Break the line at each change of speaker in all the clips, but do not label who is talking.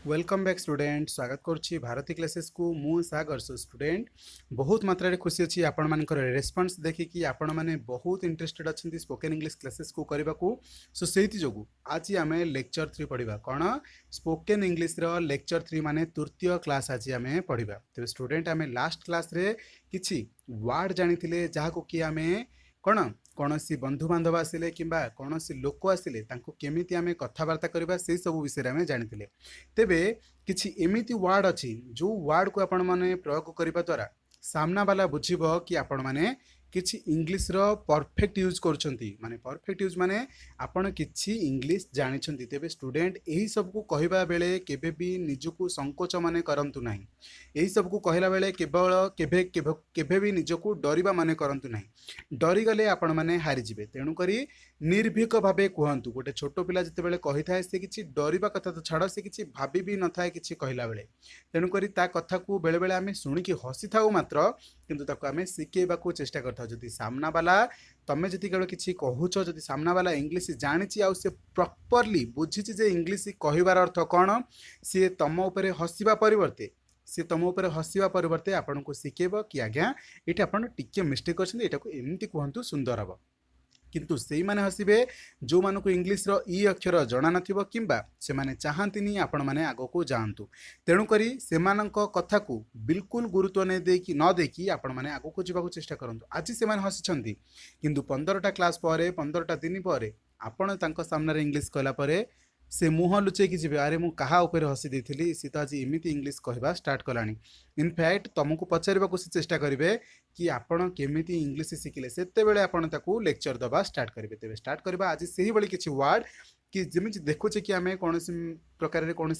Welcome back student स्वागत करुच्ची Bharti classes को मु सागर सो स्टूडेंट बहुत मात्रा खुशी अच्छी आपण मानकर रेस्पॉन्स देखिकी आपण मैंने बहुत इंटरेस्टेड अच्छा स्पोकन इंग्लिश क्लासेस को करने को सो से जो आज आम लेक्चर 3 पढ़ा कौन स्पोकन इंग्लिश लेक्चर 3 माने तृतीय क्लास आज आम पढ़ा तेज स्टूडेंट आम लास्ट क्लास रे किछि वर्ड जानी जहाँ कि आम कौन कौन सी बंधु बांधव आसिले किंबा कौन सी लोक आसिले तांको केमिति आमे कथबार्ता करबा से सब विषय आमे जानिथिले तेबे किछि एमिति वर्ड अछि जो वर्ड को आपण माने प्रयोग करबा द्वारा सामना वाला बुझिबो कि आपण माने किछि इंग्लिश रो परफेक्ट यूज करछंती माने परफेक्ट यूज माने आपण किछि इंग्लिश जानिछंती तेबे स्टूडेंट एही सब को कहबा बेले केबे भी निजको संकोच माने करंतु नाही एही सब को कहला बेले केवल केबे केबे केबे भी निजको डरिबा माने करंतु नाही डरी गले आपण माने हारि जिवे तेनु करी निर्भीक भाबे कहंतु गोटे छोटो पिला जते बेले कहि थाए से किछि डरिबा कथा तो छाड़ से किछि भाबी भी न थाए किछि कहला बेले तेनु करी ता कथा को बेले बेले आमे सुनि कि हसी थाउ मात्र किंतु ताको आमे सिकेबा को चेष्टा करथाउ जदि सामना वाला तमे जति केवल किछि कहूछ जदि सामना वाला इंग्लिश जानिछि आ से प्रॉपरली बुझिछि जे इंग्लिश कहबार अर्थ कोन सी तम ऊपर हसीबा परिवर्ते सी तुम उपर हसवा परिवर्ते आपन को शिखेब कि आज्ञा ये आपन टिके मिस्टेक करछन एटा को एमती कहंतु सुंदर हबो किंतु सेई माने हसिबे जो मानको इंग्लिश रो ई अक्षर जणा नथिबो किंबा से माने चाहंतिनी आपण माने आगो को जानतु तेणु करी से मानक कथा को बिल्कुल गुरुत्व नै देकी न देकी आपण माने आगो को जिबा को चेष्टा करंतु आज से माने हसिछंती किंतु 15टा क्लास परे 15टा दिन परे आपण तांको सामने रे इंग्लिश कहला परे से मुह लुचेकी जी अरे मु कहा ऊपर हसी देती सी तो आज इमिति इंग्लिश कहवा स्टार्ट कलानी इनफैक्ट तुमको पचार से चेष्टा करेंगे कि आपण केमिति इंग्लिश शिखिले से आपण ताकू लेक्चर दबा स्टार्ट करेंगे तेज स्टार्ट करवा आज से ही बड़ी किसी वर्ड कि जमी देखुचे कि आम कौन प्रकार कौन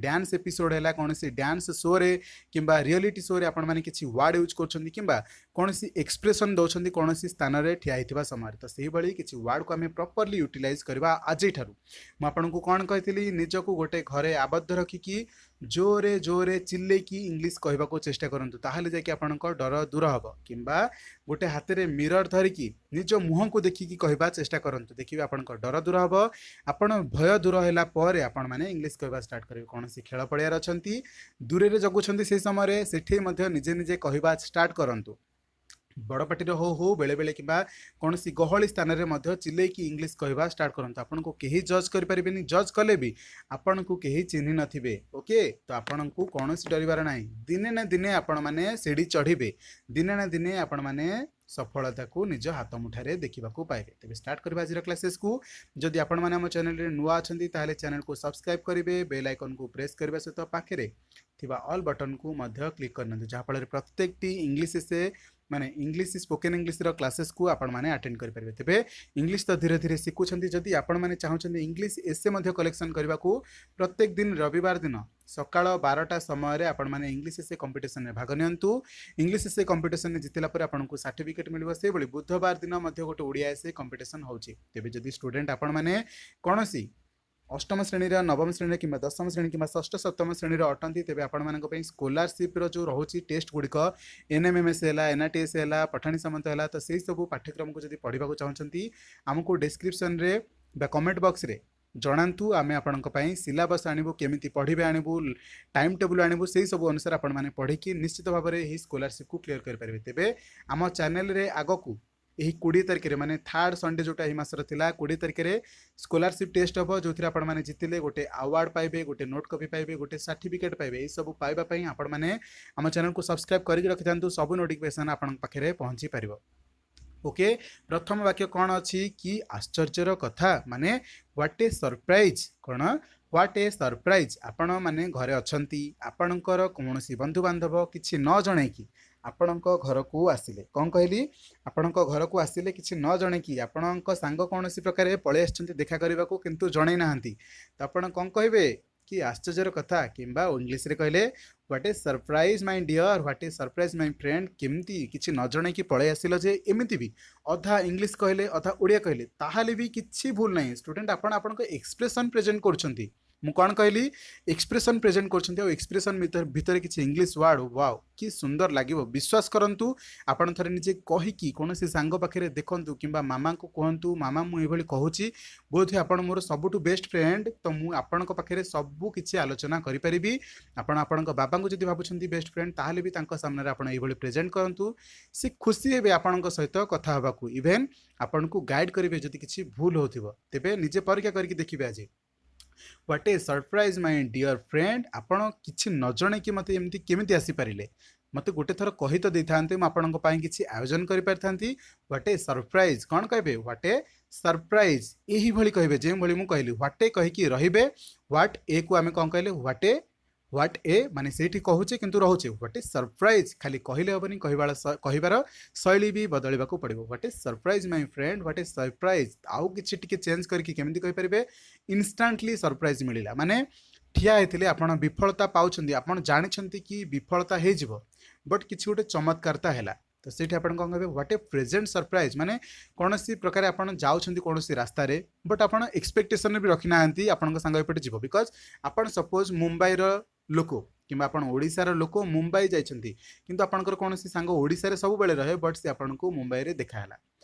डांस एपिसोड है कौन डांस शो रे किंबा रियलिटी शो रे आपण माने किछि वर्ड यूज करछंती किंबा कौन एक्सप्रेशन दौरान कौन स्थान रे ठिया हिथिबा समय तो से भाई किछि वर्ड को आम प्रॉपर्ली यूटिलाइज करवा आज ठारू मु आपनको कौन कही निजको गोटे घरे आबद्ध रखिकी जोरे जोरे चिल्ले की इंग्लिश कहबा को चेष्टा करंतु ताहाले जाके आपनको डर दूर हबो किंबा गोटे हाथ रे मिरर धरिकी निज मुह को देखिकी कहबा चेष्टा करंतु देखिबे आपनको डर दूर हबो आपण भय दूर होला परे आपण माने इंग्लिश कहबा स्टार्ट करिवे कोन सी खेल पड़िया अछंती दूरे रे जगुछंती से समय रे सेठी मध्ये निजे निजे कहबा स्टार्ट करंतु बड़ पार्टी हो हो बेले बेले कि कौन सी गहली स्थान में चिल्ले की इंग्लिश कहवा स्टार्ट करंतु आपन को कहीं जज करें जज कले भी आपन को कहीं चिन्ह नथिबे ओके तो आपन को कौन सी डरबार ना दिने ना दिने आपण माने सीढ़ी चढ़े दिने ना दिने आपण माने सफलता को निज हाथ मुठारे देखा पाइबे तेज स्टार्ट करबा आज क्लासेस को जदि आपण माने हम चैनल रे नुआ अछंती ताले चैनल को सब्सक्राइब करेंगे बेल आइकन को प्रेस करबा सहित पाखरे थिबा ऑल बटन को मध्य क्लिक करना जहाँ फल प्रत्येक टी इंग्लिश से माने इंग्लिश स्पोकन इंग्लिश रो क्लासेस को आपण माने अटेंड करि परिबे तेबे इंग्लिश तो धीरे धीरे सिखुछंती जदि आपण माने चाहुछंती इंग्लिश एसे मध्य कलेक्शन करबा को प्रत्येक दिन रविवार दिन सकाळ 12टा समय रे आपण माने इंग्लिश एसे कंपटीशन में भाग नियंतु इंग्लिश एसे कंपटीशन में जितला पर आपण को सर्टिफिकेट मिलबो से बली बुधवार दिन मध्य गोटे ओडिया एसे कंपटीशन होउची तेबे जदि स्टूडेंट आपण माने कोनोसी अष्टम श्रेणी नवम श्रेणी कि दशम श्रेणी कि षष्ठ सप्तम श्रेणी अटंती तेज आपण स्कॉलरशिप रो जो रोचे टेस्ट गुड़िक एनएमएमएस है एनआरटीएस है पठाणी सामंत है तो से सब पाठ्यक्रम को जब पढ़ा चाहते आमको डिस्क्रिप्शन रे बा कमेंट बॉक्स रे जनातु आम आपण सिलेबस आणबू केमी पढ़े आणबू टाइम टेबुल आणबू से सब अनुसार आपण मैंने पढ़ी निश्चित भाव में यही स्कॉलरशिप को क्लियर करेंगे तेज आम चैनल रे आगकू यही 20 तारिख में माने थर्ड संडे जोटा ही मासर थिला 20 तारिख में स्कॉलरशिप टेस्ट हम जो आपण माने जितिले गोटे अवार्ड पाइबे गोटे नोट कॉपी पाइबे गोटे सर्टिफिकेट पाइबे ये सब पाइबा पई आपण माने हम चैनल को सब्सक्राइब करके रखि थांतु सब नोटिफिकेशन आपण पाखरे पहुंची पारिबो ओके प्रथम वाक्य कौन अच्छी कि आश्चर्यर कथा माने व्हाट ए सरप्राइज कौन व्हाट ए सरप्राइज आपण माने घरे अछंती आपणकर कौनसी बंधु बांधव किछि न जणे कि आपणक घर को आसिले कौन कहली आपणक घर को आसिले किछि न जणे कि आपणक सांग कौनसी प्रकार पळे आछंती देखा करबा को किंतु जणे नाहंती तो आपण कौन कहबे कि आश्चर्यर कथा किंबा इंग्लिश रे कहले what a surprise my dear what a surprise my friend केमती किछि न जणे कि पळे आसिलो जे एमिति भी अधा इंग्लिश कहले अधा ओडिया कहले ताहाले भी किछि भूल नाही स्टूडेंट आपण आपन को एक्सप्रेशन प्रेजेंट करछंती ମୁଁ କ'ଣ କହିଲି ଏକ୍ସପ୍ରେସନ୍ ପ୍ରେଜେଣ୍ଟ କରୁଛନ୍ତି ଆଉ ଏକ୍ସପ୍ରେସନ୍ ଭିତରେ କିଛି ଇଂଲିଶ ୱାର୍ଡ଼ ୱାଓ କି ସୁନ୍ଦର ଲାଗିବ ବିଶ୍ୱାସ କରନ୍ତୁ ଆପଣ ଥରେ ନିଜେ କହିକି କୌଣସି ସାଙ୍ଗ ପାଖରେ ଦେଖନ୍ତୁ କିମ୍ବା ମାମାଙ୍କୁ କୁହନ୍ତୁ ମାମା ମୁଁ ଏଇଭଳି କହୁଛି ବୋଧହୁଏ ଆପଣ ମୋର ସବୁଠୁ ବେଷ୍ଟ ଫ୍ରେଣ୍ଡ ତ ମୁଁ ଆପଣଙ୍କ ପାଖରେ ସବୁ କିଛି ଆଲୋଚନା କରିପାରିବି ଆପଣ ଆପଣଙ୍କ ବାବାଙ୍କୁ ଯଦି ଭାବୁଛନ୍ତି ବେଷ୍ଟ ଫ୍ରେଣ୍ଡ ତାହେଲେ ବି ତାଙ୍କ ସାମ୍ନାରେ ଆପଣ ଏଇଭଳି ପ୍ରେଜେଣ୍ଟ କରନ୍ତୁ ସେ ଖୁସି ହେବେ ଆପଣଙ୍କ ସହିତ କଥା ହେବାକୁ ଇଭେନ୍ ଆପଣଙ୍କୁ ଗାଇଡ଼ କରିବେ ଯଦି କିଛି ଭୁଲ ହେଉଥିବ ତେବେ ନିଜେ ପରୀକ୍ଷା କରିକି ଦେଖିବେ ଆଜି What a surprise my dear friend ଆପଣ କିଛି ନ ଜଣେଇକି ମୋତେ ଏମିତି କେମିତି ଆସିପାରିଲେ ମୋତେ ଗୋଟେ ଥର କହି ତ ଦେଇଥାନ୍ତେ ମୁଁ ଆପଣଙ୍କ ପାଇଁ କିଛି ଆୟୋଜନ କରିପାରିଥାନ୍ତି What a surprise କ'ଣ କହିବେ What a surprise ଏହିଭଳି କହିବେ ଯେଉଁଭଳି ମୁଁ କହିଲି What a କହିକି ରହିବେ What a କୁ ଆମେ କ'ଣ କହିଲେ What a ମାନେ ସେଇଠି କହୁଛେ କିନ୍ତୁ ରହୁଛେ What a surprise ଖାଲି କହିଲେ ହେବନି କହିବାର ଶୈଳୀ ବି ବଦଳିବାକୁ ପଡ଼ିବ What a surprise my friend What a surprise ଆଉ କିଛି ଟିକେ ଚେଞ୍ଜ କରିକି କେମିତି କହିପାରିବେ ଇନଷ୍ଟାଣ୍ଟଲି ସରପ୍ରାଇଜ୍ ମିଳିଲା ମାନେ ଠିଆ ହେଇଥିଲେ ଆପଣ ବିଫଳତା ପାଉଛନ୍ତି ଆପଣ ଜାଣିଛନ୍ତି କି ବିଫଳତା ହେଇଯିବ ବଟ୍ କିଛି ଗୋଟେ ଚମତ୍କାରତା ହେଲା ତ ସେଇଠି ଆପଣ କ'ଣ କହିବେ ହ୍ୱାଟ୍ ଏ ପ୍ରେଜେଣ୍ଟ ସରପ୍ରାଇଜ୍ ମାନେ କୌଣସି ପ୍ରକାର ଆପଣ ଯାଉଛନ୍ତି କୌଣସି ରାସ୍ତାରେ ବଟ୍ ଆପଣ ଏକ୍ସପେକ୍ଟେସନ୍ ବି ରଖିନାହାନ୍ତି ଆପଣଙ୍କ ସାଙ୍ଗ ଏପଟେ ଯିବ ବିକଜ୍ ଆପଣ ସପୋଜ୍ ମୁମ୍ବାଇର ଲୋକ କିମ୍ବା ଆପଣ ଓଡ଼ିଶାର ଲୋକ ମୁମ୍ବାଇ ଯାଇଛନ୍ତି କିନ୍ତୁ ଆପଣଙ୍କର କୌଣସି ସାଙ୍ଗ ଓଡ଼ିଶାରେ ସବୁବେଳେ ରହେ ବଟ୍ ସେ ଆପଣଙ୍କୁ ମୁମ୍ବାଇରେ ଦେଖାହେଲା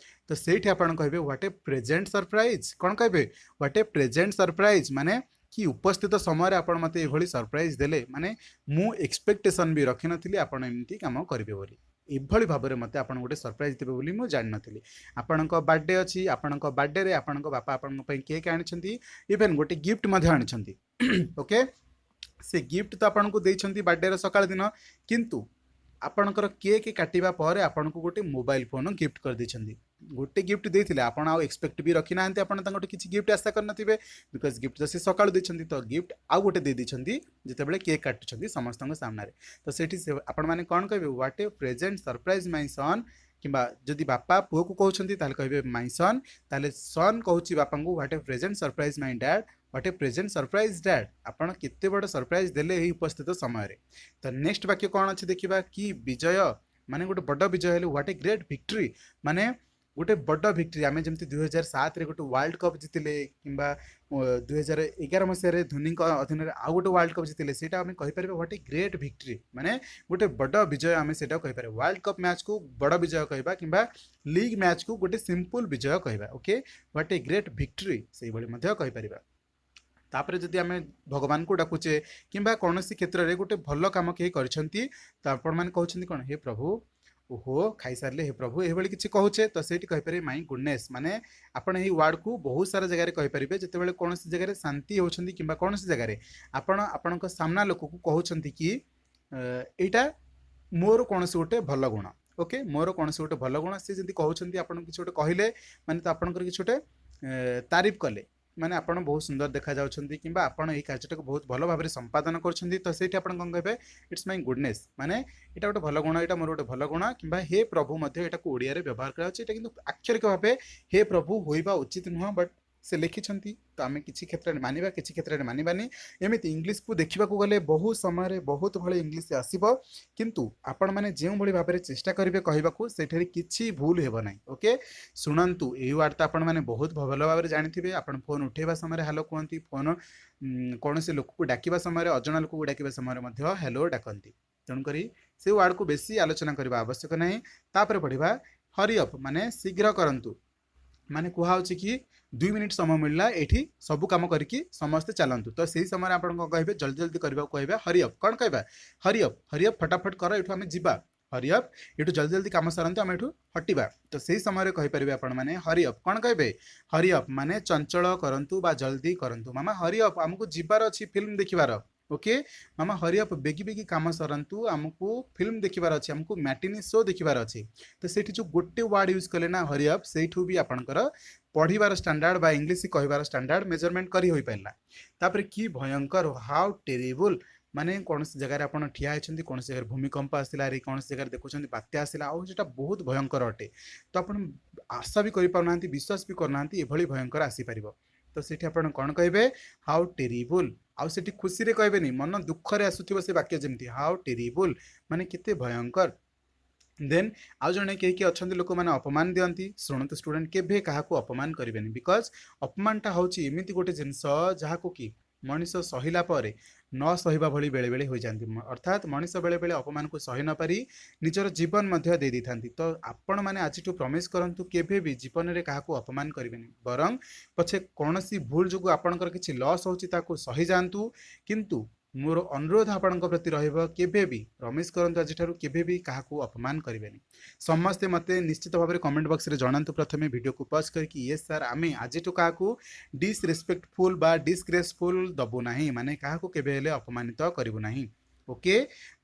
ତ ସେଇଠି ଆପଣ କହିବେ ହ୍ୱାଟ୍ ଏ ପ୍ରେଜେଣ୍ଟ ସରପ୍ରାଇଜ୍ କ'ଣ କହିବେ ହ୍ୱାଟ୍ ଏ ପ୍ରେଜେଣ୍ଟ ସରପ୍ରାଇଜ୍ ମାନେ କି ଉପସ୍ଥିତ ସମୟରେ ଆପଣ ମୋତେ ଏଭଳି ସରପ୍ରାଇଜ୍ ଦେଲେ ମାନେ ମୁଁ ଏକ୍ସପେକ୍ଟେସନ୍ ବି ରଖିନଥିଲି ଆପଣ ଏମିତି କାମ କରିବେ ବୋଲି ଏଭଳି ଭାବରେ ମୋତେ ଆପଣ ଗୋଟେ ସରପ୍ରାଇଜ୍ ଦେବେ ବୋଲି ମୁଁ ଜାଣିନଥିଲି ଆପଣଙ୍କ ବାର୍ଥଡେ ଅଛି ଆପଣଙ୍କ ବାର୍ଥଡେରେ ଆପଣଙ୍କ ବାପା ଆପଣଙ୍କ ପାଇଁ କେକ୍ ଆଣିଛନ୍ତି ଇଭେନ୍ ଗୋଟେ ଗିଫ୍ଟ ମଧ୍ୟ ଆଣିଛନ୍ତି ଓକେ ସେ ଗିଫ୍ଟ ତ ଆପଣଙ୍କୁ ଦେଇଛନ୍ତି ବାର୍ଥଡେର ସକାଳ ଦିନ କିନ୍ତୁ ଆପଣଙ୍କର କେକ୍ କାଟିବା ପରେ ଆପଣଙ୍କୁ ଗୋଟେ ମୋବାଇଲ ଫୋନ୍ ଗିଫ୍ଟ କରିଦେଇଛନ୍ତି ଗୋଟେ ଗିଫ୍ଟ ଦେଇଥିଲେ ଆପଣ ଆଉ ଏକ୍ସପେକ୍ଟ ବି ରଖିନାହାନ୍ତି ଆପଣ ତାଙ୍କଠୁ କିଛି ଗିଫ୍ଟ ଆଶା କରିନଥିବେ ବିକଜ ଗିଫ୍ଟ ତ ସେ ସକାଳୁ ଦେଇଛନ୍ତି ତ ଗିଫ୍ଟ ଆଉ ଗୋଟେ ଦେଇଦେଇଛନ୍ତି ଯେତେବେଳେ କେକ୍ କାଟୁଛନ୍ତି ସମସ୍ତଙ୍କ ସାମ୍ନାରେ ତ ସେଇଠି ଆପଣମାନେ କ'ଣ କହିବେ ହ୍ୱାଟ୍ ଏ ପ୍ରେଜେଣ୍ଟ ସରପ୍ରାଇଜ୍ ମାଇ ସନ୍ କିମ୍ବା ଯଦି ବାପା ପୁଅକୁ କହୁଛନ୍ତି ତାହେଲେ କହିବେ ମାଇ ସନ୍ ତାହେଲେ ସନ୍ କହୁଛି ବାପାଙ୍କୁ what A present surprise my dad what A present surprise dad ଆପଣ କେତେ ବଡ଼ ସରପ୍ରାଇଜ୍ ଦେଲେ ଏହି ଉପସ୍ଥିତ ସମୟରେ ତ ନେକ୍ସଟ ବାକ୍ୟ କ'ଣ ଅଛି ଦେଖିବା କି ବିଜୟ ମାନେ ଗୋଟେ ବଡ଼ ବିଜୟ ହେଲେ ହ୍ୱାଟ୍ ଏ ଗ୍ରେଟ୍ ଭିକ୍ଟ୍ରି ମାନେ ଗୋଟେ ବଡ଼ ଭିକ୍ଟ୍ରି ଆମେ ଯେମିତି 2007ରେ ଗୋଟେ ୱାର୍ଲଡ କପ୍ ଜିତିଲେ କିମ୍ବା 2011 ମସିହାରେ ଧୋନିଙ୍କ ଅଧୀନରେ ଆଉ ଗୋଟେ ୱାର୍ଲଡ କପ୍ ଜିତିଲେ ସେଇଟା ଆମେ କହିପାରିବା ହ୍ୱାଟ୍ ଏ ଗ୍ରେଟ୍ ଭିକ୍ଟ୍ରି ମାନେ ଗୋଟେ ବଡ଼ ବିଜୟ ଆମେ ସେଇଟା କହିପାରିବା ୱାର୍ଲଡ କପ୍ ମ୍ୟାଚ୍କୁ ବଡ଼ ବିଜୟ କହିବା କିମ୍ବା ଲିଗ୍ ମ୍ୟାଚ୍କୁ ଗୋଟେ ସିମ୍ପଲ୍ ବିଜୟ କହିବା okay what A great victory ସେଇଭଳି ମଧ୍ୟ କହିପାରିବା ତାପରେ ଯଦି ଆମେ ଭଗବାନଙ୍କୁ ଡାକୁଛେ କିମ୍ବା କୌଣସି କ୍ଷେତ୍ରରେ ଗୋଟେ ଭଲ କାମ କେହି କରିଛନ୍ତି ତ ଆପଣମାନେ କହୁଛନ୍ତି କ'ଣ ହେ ପ୍ରଭୁ ଓହୋ ଖାଇସାରିଲେ ହେ ପ୍ରଭୁ ଏଭଳି କିଛି କହୁଛେ ତ ସେଇଠି କହିପାରିବେ ମାଇ ଗୁଡନେସ୍ ମାନେ ଆପଣ ଏହି ୱାର୍ଡ଼କୁ ବହୁତ ସାରା ଜାଗାରେ କହିପାରିବେ ଯେତେବେଳେ କୌଣସି ଜାଗାରେ ଶାନ୍ତି ହେଉଛନ୍ତି କିମ୍ବା କୌଣସି ଜାଗାରେ ଆପଣ ଆପଣଙ୍କ ସାମ୍ନା ଲୋକକୁ କହୁଛନ୍ତି କି ଏଇଟା ମୋର କୌଣସି ଗୋଟେ ଭଲ ଗୁଣ ଓକେ ମୋର କୌଣସି ଗୋଟେ ଭଲ ଗୁଣ ସେ ଯଦି କହୁଛନ୍ତି ଆପଣଙ୍କୁ କିଛି ଗୋଟେ କହିଲେ ମାନେ ତ ଆପଣଙ୍କର କିଛି ଗୋଟେ ତାରିଫ କଲେ ମାନେ ଆପଣ ବହୁତ ସୁନ୍ଦର ଦେଖାଯାଉଛନ୍ତି କିମ୍ବା ଆପଣ ଏହି କାର୍ଯ୍ୟଟାକୁ ବହୁତ ଭଲ ଭାବରେ ସମ୍ପାଦନ କରୁଛନ୍ତି ତ ସେଇଠି ଆପଣ କ'ଣ କହିବେ ଇଟ୍ସ ମାଇ ଗୁଡନେସ୍ ମାନେ ଏଇଟା ଗୋଟେ ଭଲ ଗୁଣ ଏଇଟା ମୋର ଗୋଟେ ଭଲ ଗୁଣ କିମ୍ବା ହେ ପ୍ରଭୁ ମଧ୍ୟ ଏଟାକୁ ଓଡ଼ିଆରେ ବ୍ୟବହାର କରାଯାଉଛି ଏଇଟା କିନ୍ତୁ ଆକ୍ଷରିକ ଭାବେ ହେ ପ୍ରଭୁ ହୋଇବା ଉଚିତ ନୁହଁ ବଟ୍ ସେ ଲେଖିଛନ୍ତି ତ ଆମେ କିଛି କ୍ଷେତ୍ରରେ ମାନିବା କିଛି କ୍ଷେତ୍ରରେ ମାନିବାନି ଏମିତି ଇଂଲିଶକୁ ଦେଖିବାକୁ ଗଲେ ବହୁ ସମୟରେ ବହୁତ ଭଳି ଇଂଲିଶ ଆସିବ କିନ୍ତୁ ଆପଣମାନେ ଯେଉଁଭଳି ଭାବରେ ଚେଷ୍ଟା କରିବେ କହିବାକୁ ସେଠାରେ କିଛି ଭୁଲ ହେବ ନାହିଁ ଓକେ ଶୁଣନ୍ତୁ ଏହି ୱାର୍ଡ଼ ତ ଆପଣମାନେ ବହୁତ ଭଲ ଭାବରେ ଜାଣିଥିବେ ଆପଣ ଫୋନ୍ ଉଠାଇବା ସମୟରେ ହ୍ୟାଲୋ କୁହନ୍ତି ଫୋନ୍ କୌଣସି ଲୋକକୁ ଡାକିବା ସମୟରେ ଅଜଣା ଲୋକକୁ ଡାକିବା ସମୟରେ ମଧ୍ୟ ହ୍ୟାଲୋ ଡାକନ୍ତି ତେଣୁକରି ସେ ୱାର୍ଡ଼କୁ ବେଶୀ ଆଲୋଚନା କରିବା ଆବଶ୍ୟକ ନାହିଁ ତାପରେ ପଢ଼ିବା ହରି ଅପ୍ ମାନେ ଶୀଘ୍ର କରନ୍ତୁ ମାନେ କୁହାହେଉଛି କି 2 ମିନିଟ୍ ସମୟ ମିଳିଲା ଏଠି ସବୁ କାମ କରିକି ସମସ୍ତେ ଚାଲନ୍ତୁ ତ ସେହି ସମୟରେ ଆପଣ କ'ଣ କହିବେ ଜଲ୍ଦି ଜଲ୍ଦି କରିବାକୁ କହିବେ ହରି ଅପ୍ କ'ଣ କହିବା ହରି ଅପ୍ ଫଟାଫଟ କର ଏଠୁ ଆମେ ଯିବା ହରି ଅପ୍ ଏଠୁ ଜଲ୍ଦି ଜଲ୍ଦି କାମ ସାରନ୍ତୁ ଆମେ ଏଠୁ ହଟିବା ତ ସେହି ସମୟରେ କହିପାରିବେ ଆପଣମାନେ ହରି ଅପ୍ କ'ଣ କହିବେ ହରି ଅପ୍ ମାନେ ଚଞ୍ଚଳ କରନ୍ତୁ ବା ଜଲ୍ଦି କରନ୍ତୁ ମାମା ହରି ଅପ୍ ଆମକୁ ଯିବାର ଅଛି ଫିଲ୍ମ ଦେଖିବାର ଓକେ ମାମା ହରି ଅପ୍ ବେଗି ବେଗି କାମ ସରନ୍ତୁ ଆମକୁ ଫିଲ୍ମ ଦେଖିବାର ଅଛି ଆମକୁ ମ୍ୟାଟିନି ଶୋ ଦେଖିବାର ଅଛି ତ ସେଇଠି ଯେଉଁ ଗୋଟେ ୱାର୍ଡ଼ ୟୁଜ୍ କଲେ ନା ହରି ଅପ୍ ସେଇଠୁ ବି ଆପଣଙ୍କର ପଢ଼ିବାର ଷ୍ଟାଣ୍ଡାର୍ଡ଼ ବା ଇଂଲିଶ କହିବାର ଷ୍ଟାଣ୍ଡାର୍ଡ଼ ମେଜରମେଣ୍ଟ କରି ହୋଇପାରିଲା ତାପରେ କି ଭୟଙ୍କର ହାଉ ଟେରିବୁଲ୍ ମାନେ କୌଣସି ଜାଗାରେ ଆପଣ ଠିଆ ହେଇଛନ୍ତି କୌଣସି ଜାଗାରେ ଭୂମିକମ୍ପ ଆସିଲା କୌଣସି ଜାଗାରେ ଦେଖୁଛନ୍ତି ବାତ୍ୟା ଆସିଲା ଆଉ ସେଟା ବହୁତ ଭୟଙ୍କର ଅଟେ ତ ଆପଣ ଆଶା ବି କରିପାରୁନାହାନ୍ତି ବିଶ୍ୱାସ ବି କରୁନାହାନ୍ତି ଏଭଳି ଭୟଙ୍କର ଆସିପାରିବ ତ ସେଠି ଆପଣ କ'ଣ କହିବେ ହାଉ ଟେରିବୁଲ୍ ଆଉ ସେଠି ଖୁସିରେ କହିବେନି ମନ ଦୁଃଖରେ ଆସୁଥିବ ସେ ବାକ୍ୟ ଯେମିତି ହାଉ ଟେରିବୁଲ୍ ମାନେ କେତେ ଭୟଙ୍କର ଦେନ୍ ଆଉ ଜଣେ କେହି କିଏ ଅଛନ୍ତି ଲୋକମାନେ ଅପମାନ ଦିଅନ୍ତି ଶୁଣନ୍ତୁ ଷ୍ଟୁଡେଣ୍ଟ କେବେ କାହାକୁ ଅପମାନ କରିବେନି ବିକଜ ଅପମାନଟା ହେଉଛି ଏମିତି ଗୋଟେ ଜିନିଷ ଯାହାକୁ କି मनीष सहिला परे न सहिबा भली बेले बेले हो जाती अर्थात मनीष बेले बेले अपमान को सही न पारी निजर जीवन मध्य दे दी थांती। तो आपण माने आजिठु प्रमिस करंतु केबे भी जीवन रे काहाकू अपमान करिवेनी बरं पछे कोनोसी भूल जुगु आपणकर किछि लॉस होची ताकू सही जानतु किंतु मोर अनुरोध आपणक प्रति रहइबो केबे भी प्रमिस करंतु आजिठारु केबे भी काहाकू अपमान करिवेनी। समस्ते मते निश्चित भाव में कमेंट बॉक्स रे जणांतु प्रथमे वीडियो को पॉज करके यस सर आमे आजिठु काहाकू डिसरेस्पेक्टफुल बा डिसग्रेसफुल दबु नाही माने काहाकू केबे हेले अपमानित करिवु नाही। ओके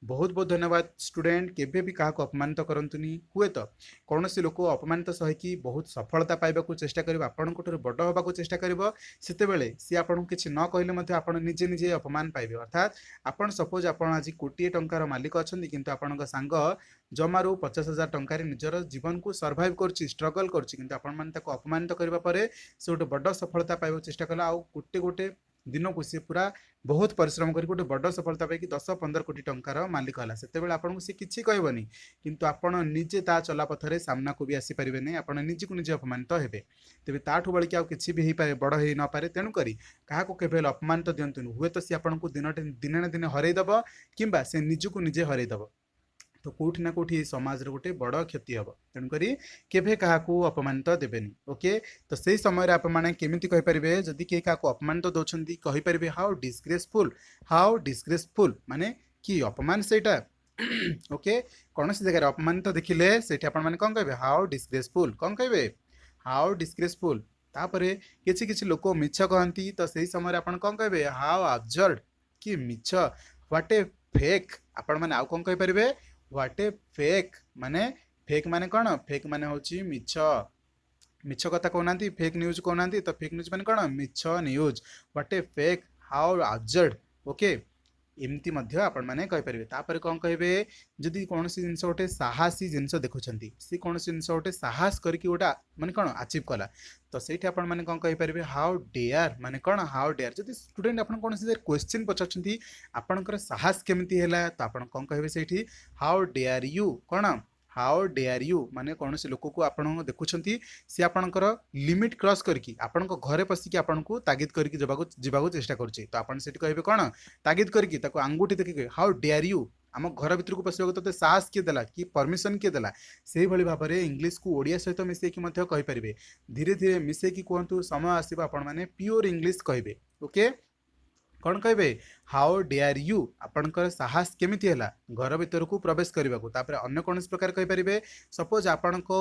बहुत बहुत धन्यवाद स्टूडेंट केबे भी काहाकू अपमानित करंतुनी हुए तो कौनसी लोक अपमानित सहिकी बहुत सफलता पाइबाकू चेष्टा करिबा आपनको ठुर बड़ होबाकू चेष्टा करिबो सेतेबेले सी आपन किछि न कहले मध्ये आपन निजे निजे अपमान पाइबे अर्थात आपन सपोज आपन आज कोटी टंकार मालिक अछंती किंतु आपनका सांग जमारू 50,000 टंकार निजर जीवन को सर्वाइव करछि स्ट्रगल करछि किंतु आपन मान ताको अपमानित करिबा परे से गोटे बड़ सफलता पाइबो चेष्टा कला आ गोटे गोटे दिन को सी पूरा बहुत परिश्रम करी गोटे बड़ सफलता पाई 10-15 कोटी टंकार मालिक हला सेतेबेले आपन से किछि कहबनी किंतु आपन निजे ता चला पथरे सामना को भी आसी परिबे नै आपन निजे को निजे अपमानित हेबे तेबे ताठु बळी कि आ किछि भी हे पाए बड़ हे न पारे तेनु करी काहा को केबे अपमानित दियंतु हुए तो सी आपन को दिन दिन हरै दबो किंबा से निजु को निजे हरै दबो तो कोठी ना कोठी समाज रे गोटे बड़ क्षति हम तेणुक केभे क्या अपमानित देवेनि। ओके तो सही समय आप केमिति कहि परिबे जदि के क्या अपमानित दौरान कहि परिबे हाउ डिस्ग्रेसफुल माने कि अपमान सेटा ओके कौन सी जगह अपमानित देखिले सेठी आपण माने कोन कहबे हाउ डिस्ग्रेसफुल कोन कहबे हाउ डिस्ग्रेसफुल तापरे किछि किछि लोक मिछ कहंती तो सही समय आपण कोन कहबे हाउ अब्सर्ड कि मिछ व्हाट ए फेक आपण माने आउ कोन कहि परिबे व्हाट ए फेक माने कौन फेक माने होची मिछ मिछ कथा कहना फेक न्यूज कहना तो फेक न्यूज माने कौन मिछ news what a fake how absurd okay एमती मध्य आपण माने कहि परिबे तापर कोन कहबे जदि कोनोसी जिंस गोटे साहसी जिंस देखुछंती सी कोनोसी जिंस गोटे साहस करके गोटा माने कोन अचीव कला तो सेठी आपण माने कोन कहि परिबे हाउ डेयर माने कोन हाउ डेयर जदि स्टूडेंट आपण कोनोसी जे क्वेश्चन पचाछंती आपणकर साहस केमिति हैला तो आपण कोन कहबे सेठी हाउ डेयर यू कोन हाउ डेयर यू माने कौन से लोक को आपण देखुंती सी आपणकर लिमिट क्रॉस करके आपण घरे पशिकी आपण को तागिद करके जीवाक चेष्टा करुचे तो आपण सेठी कहबे कौन तागिद करके ताको अंगूठी देखिके हाउ डेयर यू आम घर भितर को पशिବାକୁ तोते साहस किए देला कि परमिशन किए देला से भली भाव में इंग्लिश को ओडिया सहित मिसेकी मध्य कहि परिबे धीरे धीरे मिसेकी कहतु समय आसीबा आपण माने प्योर इंग्लिश कहबे। ओके कौन कहबे हाउ डेयर यू आपणकर साहस केमिति हैला घर भीतर को प्रवेश करने को तापर अन्य कौन प्रकार कहि परिबे सपोज आपण को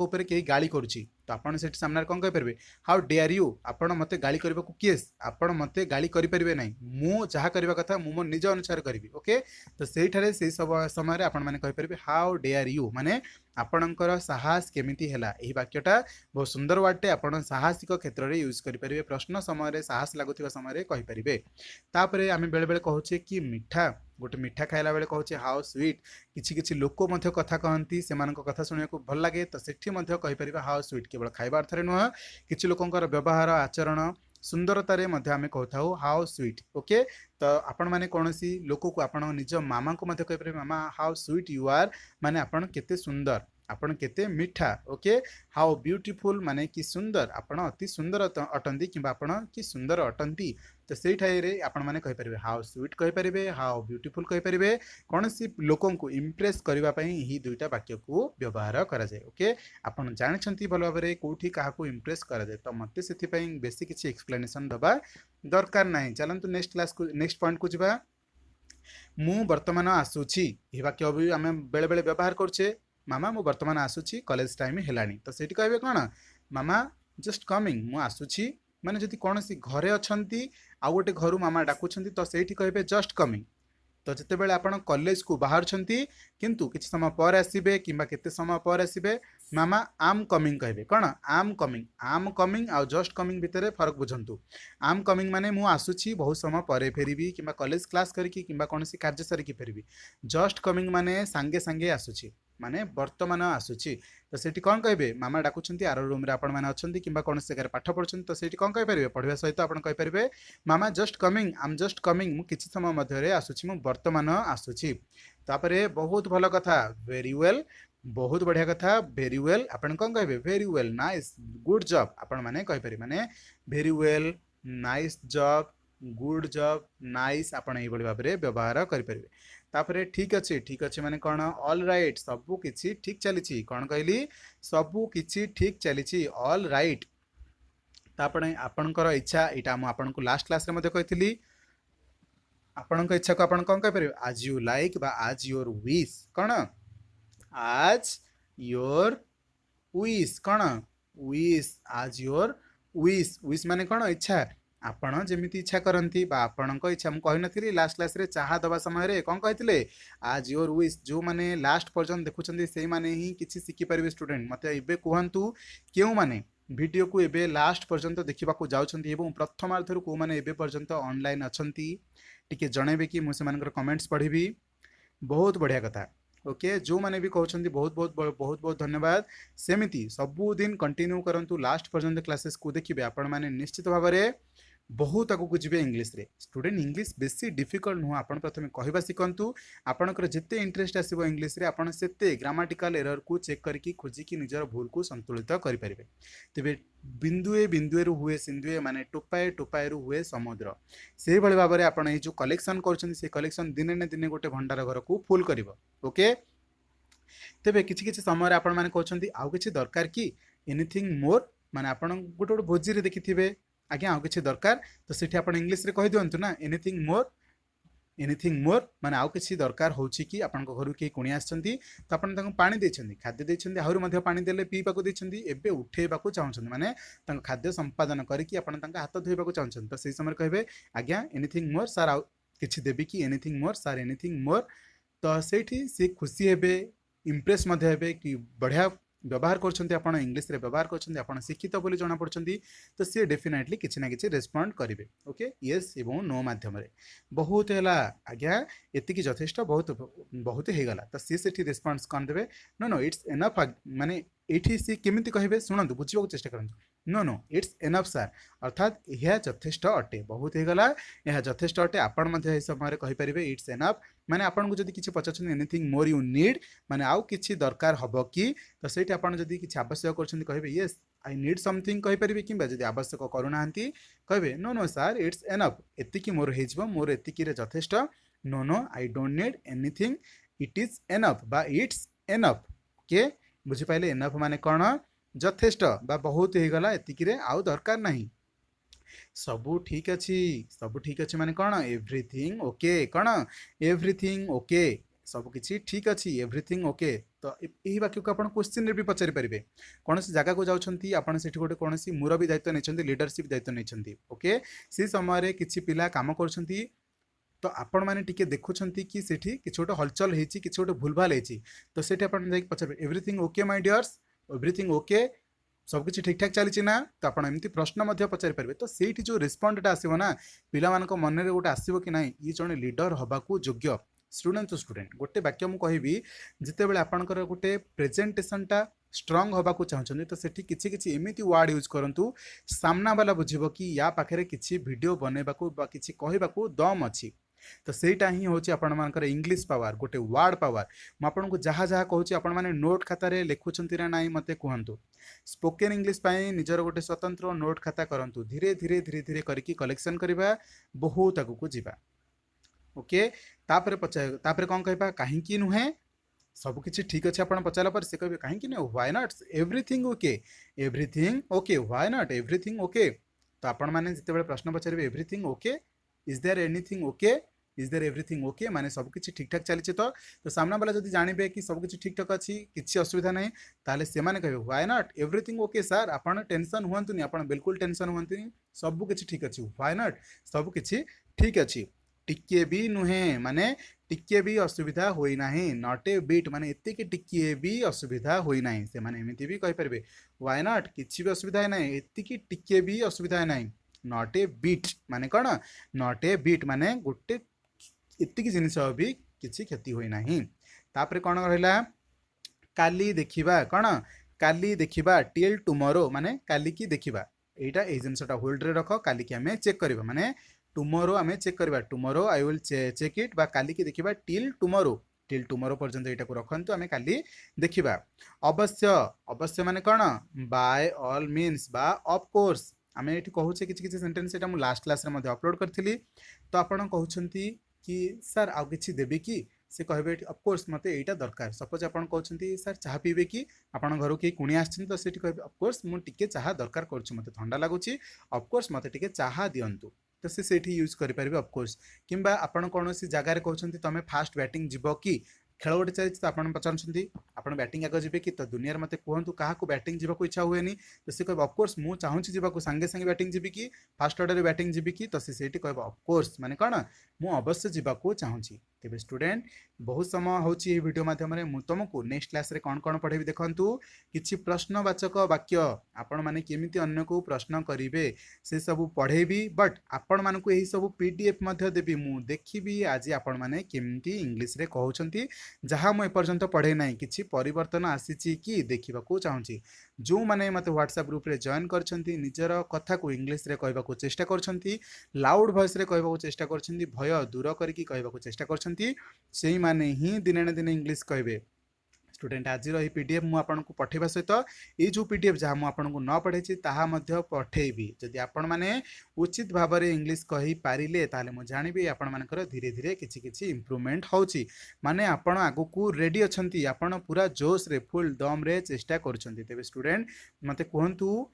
ऊपर कहीं गाली करुच्ची तो आपड़ से सामने कौन कहींपर हाउ डेयर यू आपण मते गाली करने को किए आपण मते गाली करें ना मु जहाँ करने कथा मु मो निज अनुसार करी। ओके तो से समय आपण मैंने कहींपर हाउ डेयर यू माने आपणकर साहस केमिति हैला एही वाक्यटा बहुत सुंदर वार्डटे आपण साहसिक क्षेत्र में यूज करेंगे प्रश्न समय साहस लगुवा समय कहींपर तापर आम बेले बेले कहूचे कि मिठा गोटे मिठा खाइला बेले कहूचे हाउ स्वीट किछि किछि लोक मध्य कथा कहती से कथा शुणा भल लगे तो सेठी मध्य कहींपर हाउ स्वीट केवल खाइबा अर्थ नुह किछि लोकंकर व्यवहार आचरण सुंदरतारे मध्य आमे कहथाउ हाउ स्वीट। ओके तो आपण माने कोनोसी लोक को आपण निज मामा को मध्य कहिपरे मामा हाउ स्वीट यू आर माने आपण केते सुंदर आपण केते मिठा। ओके हाउ ब्यूटीफुल माने कि सुंदर आपण अति सुंदर अटंती कि आपण कि सुंदर अटंती तो से ठाई आपण माने कहि परिबे हाउ स्वीट कहि परिबे हाउ ब्यूटीफुल कहि परिबे कोनोसी लोकन को इंप्रेस करबा पई ही दुईटा वाक्य को व्यवहार करा जाय। ओके आपण जानछंती भलो भाबरे कोठी काहा को इंप्रेस करा जाय तो मते सेथि पई बेसी किछि एक्सप्लेनेशन दबा दरकार नाही। चलंतु नेक्स्ट क्लास को नेक्स्ट पॉइंट को जिबा मु वर्तमान आसुछि ए वाक्य भी आमे बेले बेले व्यवहार करछे मामा मु वर्तमान आसुछि कॉलेज टाइम हेलानी तो सेठी कहबे कोन मामा जस्ट कमिंग मु आसुछि माने जदि कोनोसी घरे अछंती आ गोटे घरु मामा डाकुछंती तो सेठी कहबे जस्ट कमिंग तो जिते बेले आपण कॉलेज को बाहर छंती किंतु किछि समय पर आसीबे किंबा केते समय पर आसीबे मामा आम कमिंग कहबे कोन आम कमिंग आ जस्ट कमिंग भितरे फरक बुझंतु आम कमिंग माने मु आसुछि बहुत समय परे फेरिबी किंबा कॉलेज क्लास करिकि किंबा कोनोसी कार्य सरिकि फेरिबी जस्ट कमिंग माने सांगे सांगे आसुछि माने वर्तमान आसुछि तो सेठी कोन कहबे मामा डाकुछंती आरो रूम रे आपण माने अछंती किंबा कोनोसी जगह पाठ पढछंती तो सेठी कोन कहि परिबे पढिबा सहित आपण कहि परिबे मामा just coming I am just coming मु किछि समय मध्य रे आसुछि मु वर्तमान आसुछि। तापरे बहुत भलो कथा वेरी वेल बहुत बढ़िया कथा वेरी वेल आपण कोन कहबे very well nice good job आपण माने कहि परि माने very well nice job good job nice आपण एही भली भाबरे व्यवहार करि परिबे तापरे ठीक अछि माने कोन ऑल राइट सबु किछि ठीक चलिछि कोन कहली सबु किछि ठीक चलिछि ऑल राइट तापणे आपणकर इच्छा एटा मु आपनकु लास्ट क्लास रे मध्ये कहितली आपणक इच्छा को आपण कोन कहि परिबे आज यू लाइक बा आज योर विश कोन आज योर विश कोन विश आज योर विश विश माने कोन इच्छा आपण जेमिति इच्छा करंती बा आपणक इच्छा मु कहि नथिली लास्ट क्लास रे चाहा दबा समय रे कोन कहितले आज योर विश जो माने लास्ट पर्यंत देखुचंदी सेही माने ही किछि सिखि परिबे स्टूडेंट मते इबे कहंतु केउ माने वीडियो को एबे लास्ट पर्यंत देखा जाउछंती एवं प्रथमार्धरु को माने एबे पर्यंत ऑनलाइन अछंती टिके जणेबे कि मु सेमानकर कमेंट्स पढ़िबी बहुत बढ़िया कथा ओके जो माने भी कहउछंती बहुत धन्यवाद सेमिति सबु दिन कंटिन्यू करंतु लास्ट पर्यंत क्लासेस को देखिबे आपण माने निश्चित भाव में बहुत आगू जी इंग्लीश रे स्टूडेंट इंग्लीश बेसी डिफिकल्ट नुह आपण प्रथमे कहबा शिखंतु आपनकर जेते इंटरेस्ट आसीबो इंग्लीश रे आपण सेते ग्रामाटिकल एरर को चेक करके खोजिकी निजर भूल को संतुलित करि परिबे तेबे बिंदुए बिंदुए रु हुए सिंधुए माने टोपाए टोपाए रु हुए समुद्र सेही भली भाबरे आपण ए जो कलेक्शन करछन से कलेक्शन दिने ने दिने गोटे भंडार घर को फुल करिवो ओके तेबे किछि किछि समय रे आपण माने कहछंती आउ किछि दरकार की एनीथिंग मोर माने आपण गोटे गोटे भोजी रे देखिथिबे आज्ञा आउ किछि दरकार तो सेठी आपण इंग्लिश रे कहि दियंतु ना एनीथिंग मोर माने आउ किछि दरकार होछि कि आपण घर के कुणी आछंती तो आपण तांको पानी दैछंती खाद्य दैछंती आहुर मध्ये पानी देले पीबा को दैछंती एबे उठेबा को चाहछंती माने तांको खाद्य संपादन करिकि आपण तांको हाथ धोइबा को चाहछंती तो सेही समय कहबे आज्ञा एनीथिंग मोर सर आउ किछि देबी कि anything more sir anything more तो सेठी से खुशी हेबे इम्प्रेस मध्ये हेबे कि बढ़िया व्यवहार करछंती आपण इंग्लिश रे व्यवहार करछंती आपण शिक्षित बोली जणा पड़छंती तो सी डेफिनेटली किछि ना किछि रेस्पोंड करिवे ओके यस एवं नो माध्यम रे बहुत हैला आज्ञा एति कि यथेष्ट बहुत हे गला तो सी सेठी रेस्पोंस कोन देबे नो नो इट्स एनफ माने एठी सी केमिति कहबे सुनंतु बुझिबो चेष्टा करंतु no no it's enough sir अर्थात यह यथेष्ट अटे बहुत हे गला यह यथेष्ट अटे आपण मध्ये ए समय रे कहि परिबे इट्स एनफ माने आपण को जदि किछि पचाछन एनीथिंग मोर यू नीड माने आउ किछि दरकार हबो कि तो सेठी आपण जदि किछि आवश्यक करछन्ती कहबे यस आई नीड समथिंग कहि परिबे किबा जदि आवश्यक करूनांती कहबे no no sir it's enough एति कि मोर हेजबो मोर एति कि रे यथेष्ट no no I don't need anything it is enough बा इट्स एनफ के बुझि पाइले एनफ माने कोन यथेष्ट बा बहुत हे गला एति कि रे आउ दरकार नाही सबू ठीक अच्छी माने कौन एवरीथिंग ओके कौन एवरीथिंग ओके सब किछि ठीक अच्छी एवरीथिंग ओके तो यही वाक्य को आपण क्वेश्चन रे भी पचारि परिबे कौन सी जगह को जाउछंती आपण सेठी गोटे कौन सी मुरबी दायित्व नैछंती लीडरशिप दायित्व नैछंती ओके से समय रे किछि पिला काम करछंती तो आपण माने टिके देखुछंती कि सेठी किछि गोटे हलचल हेछि किछि गोटे भूलभाल हेछि तो सेठी आपण जाई पचारबे everything okay my dears everything okay सब किछि ठीक ठाक चली ना तो आप एमती प्रश्न पचारि पारे तो से जो रिस्पॉन्डटा आसो ना पिला मन में गोटे आसो कि ना ये जड़े लीडर हवाक योग्य स्टूडेंट टू स्टूडेंट गोटे वाक्य मुझे कहबी जिते बड़े आपंकर गोटे प्रेजेंटेशनटा स्ट्रंग हवाक चाहते तो सेठी किछि किछि एमिति वर्ड यूज करूँ सामना वाला बुझिबो कि या पाखे किछि वीडियो बनैबाकू बा किछि कहबाकू दम अच्छी तो सेटा ही हूँ आपर इंग्लीश पावर गोटे वर्ड पावर मुझे जहाँ जहाँ कहूँ आपण मैंने नोट खाता लिखुंट ना ना मत कहतु स्पोकन इंग्लीश निजर गोटे स्वतंत्र नोट खाता करूँ धीरे धीरे धीरे धीरे करके कलेक्शन करवा बहुत आगू जावा ओके तापर कौन कहवा कहीं नुहे सब किसी ठीक अच्छे आप पचारा पर से कहे कहीं नुहे why not everything okay why not everything okay तो आपण मैंने जिते प्रश्न पचारे everything okay is there anything okay is there everything okay माने सब किछि ठीक ठाक चली तो सामना वाला जदि जानबे कि सब किछि ठीक ठाक अच्छी किछि असुविधा नहीं ताले से माने कहबे why not everything okay sir आपण टेंशन हुअंतुनी आपण बिल्कुल टेंशन हुअंतुनी सब किछि ठीक अछि व्हाई नॉट सब किछि ठीक अछि टिके भी नुहे माने टिके भी असुविधा होई नाही नॉट ए बीट माने एते कि टिके भी असुविधा होई नाही से माने एमिति भी कहि परबे व्हाई नॉट किछि भी असुविधा नाही एते कि टिके भी असुविधा नाही नॉट ए बीट माने कौन नॉट ए बीट माने गोटे एतिक जिनिस भी किसी क्षति होई नाही तापर कौन रहा काली देखिबा कौन काली देखिबा टिल टुमोरो माने काली की देखिबा एटा ए जिनिसटा होल्ड रे रख काली की हमें चेक करबा माने टुमोरो हमें चेक करबा tomorrow I will check it बा काली की देखिबा टिल टुमोरो पर्यंत एटा को रखंतु हमें काली देखिबा अवश्य अवश्य माने कौन बाय ऑल मीन्स बा ऑफ कोर्स आम ये कहूचे किसी सेंटेंस एटा मु लास्ट क्लास रे अपलोड करथिली तो आपण कहउछंती कि सर आउ किछि देबे कि से कहबे ऑफकोर्स मते एटा दरकार सपोज आपण कहउछंती सर चाह पीबे कि आपण घर के कुणी आछन तो सेठी कहबे ऑफकोर्स मु टिके चाह दरकार करछु मते ठंडा लागुची ऑफकोर्स मते टिके चाह दियंतु तो से सेठी यूज करि परिबे ऑफकोर्स किंबा आपण कोनोसी जगह रे कहउछंती तमे फास्ट बैटिंग जिवो कि खेल गोटे चली तो आप पचारूँ आप बैटिंग आगे जी कि तो दुनिया मत कहतु क्या बैटिंग जीवा इच्छा हुए तो सी कह ऑफकोर्स मुझे चाहूँगी जीवा सांगे सांगे बैटिंग जी कि फास्ट ऑर्डर बैटिंग जी कि तो सी कह ऑफकोर्स माने कौन मु अवश्य जीवा चाहूँगी तेज स्टूडेंट बहुत समय होची वीडियो माध्यम तुमको नेक्स्ट क्लास रे कौन कौन पढ़ेबी देखंतु किछि प्रश्नवाचक वाक्य आपण माने केमिति अन्य को प्रश्न करिवे से सब पढ़ेबी बट आपण मानकु एही सब पीडीएफ मध्य देबी मु देखिबी आज आपण माने केमिति इंग्लिश रे कहउछंती जहाँ मुझे एपर्यंत पढ़े ना कि परिवर्तन आसी कि देखा चाहूँगी जो मैंने मत व्हाट्सएप ग्रुप रे जॉइन करछंती निजर कथा को इंग्लिश रे कहबा चेष्टा करछंती लाउड वॉइस रे कहबा चेष्टा करछंती भय दूर करके कहबा चेष्टा करछंती सेही माने ही दिने न दिने इंग्लिश कहबे स्टूडेंट आज रही पीडीएफ मुझे आपको पठेबा सहित ये जो पीडीएफ जहाँ मुझे आपको न पढ़े ताहा मध्य पठेबी जदि आपण माने उचित भाव में इंग्लिश कहि पारिले ताले मु जानिबी आपण मानकर धीरे धीरे किछि किछि इंप्रूवमेंट होउची माने आपण आगु को रेडी अछंती आपण पूरा जोश रे फुल दम रे चेष्टा करछंती तेबे स्टूडेंट मते कहंतु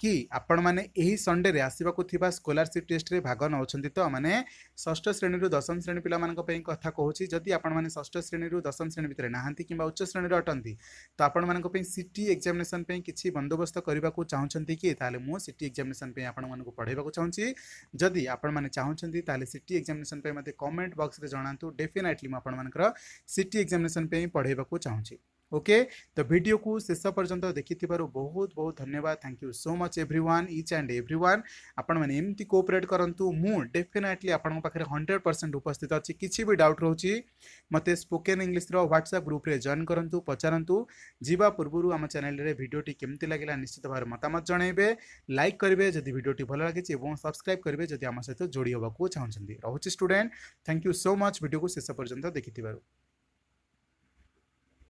कि आपण माने एही संडे रे आसीबाकू थिबा स्कॉलरशिप टेस्ट रे भाग नउछंती तो माने षष्ठ श्रेणी रु दशम श्रेणी पिला मानक पई कथा कहूची जदि आपण माने षष्ठ श्रेणी रु दशम श्रेणी भितरे नाहंती किंबा उच्च श्रेणी रे अटंती तो आपण मानक पई सिटी एग्जामिनेशन पई किछि बंदोबस्त करबाकू चाहउछंती कि ताले मु सिटी एग्जामिनेशन पई आपण मानकू पढाइबाकू चाहउची जदि आपण माने चाहउछंती ताले सिटी एग्जामिनेशन पई मते कमेंट बॉक्स रे जणांतु डेफिनेटली म आपण मानकर सिटी एग्जामिनेशन पई पढाइबाकू चाहउची ओके तो वीडियो को शेष पर्यंत देखि बहुत बहुत धन्यवाद thank you so much everyone each and everyone आपण माने एमती कोऑपरेट करंतु मु डेफिनेटली आपण पाखरे 100% उपस्थित अछि किछि भी डाउट रहउची मते स्पोकन इंग्लिश रो व्हाट्सएप ग्रुप रे जॉइन करंतु पचारंतु जीवा पूर्वरु हम चैनल रे वीडियोटी केमती लागिला निश्चित भाव मतामत जणाइबे लाइक करिवे जदि वीडियोटी भलो लागिछि एवं सब्सक्राइब करिवे जदि हम सहित जोड़ी होबाकू चाहउछन्ती रहउची student thank you so much video को शेष पर्यंत देखिथिबारु।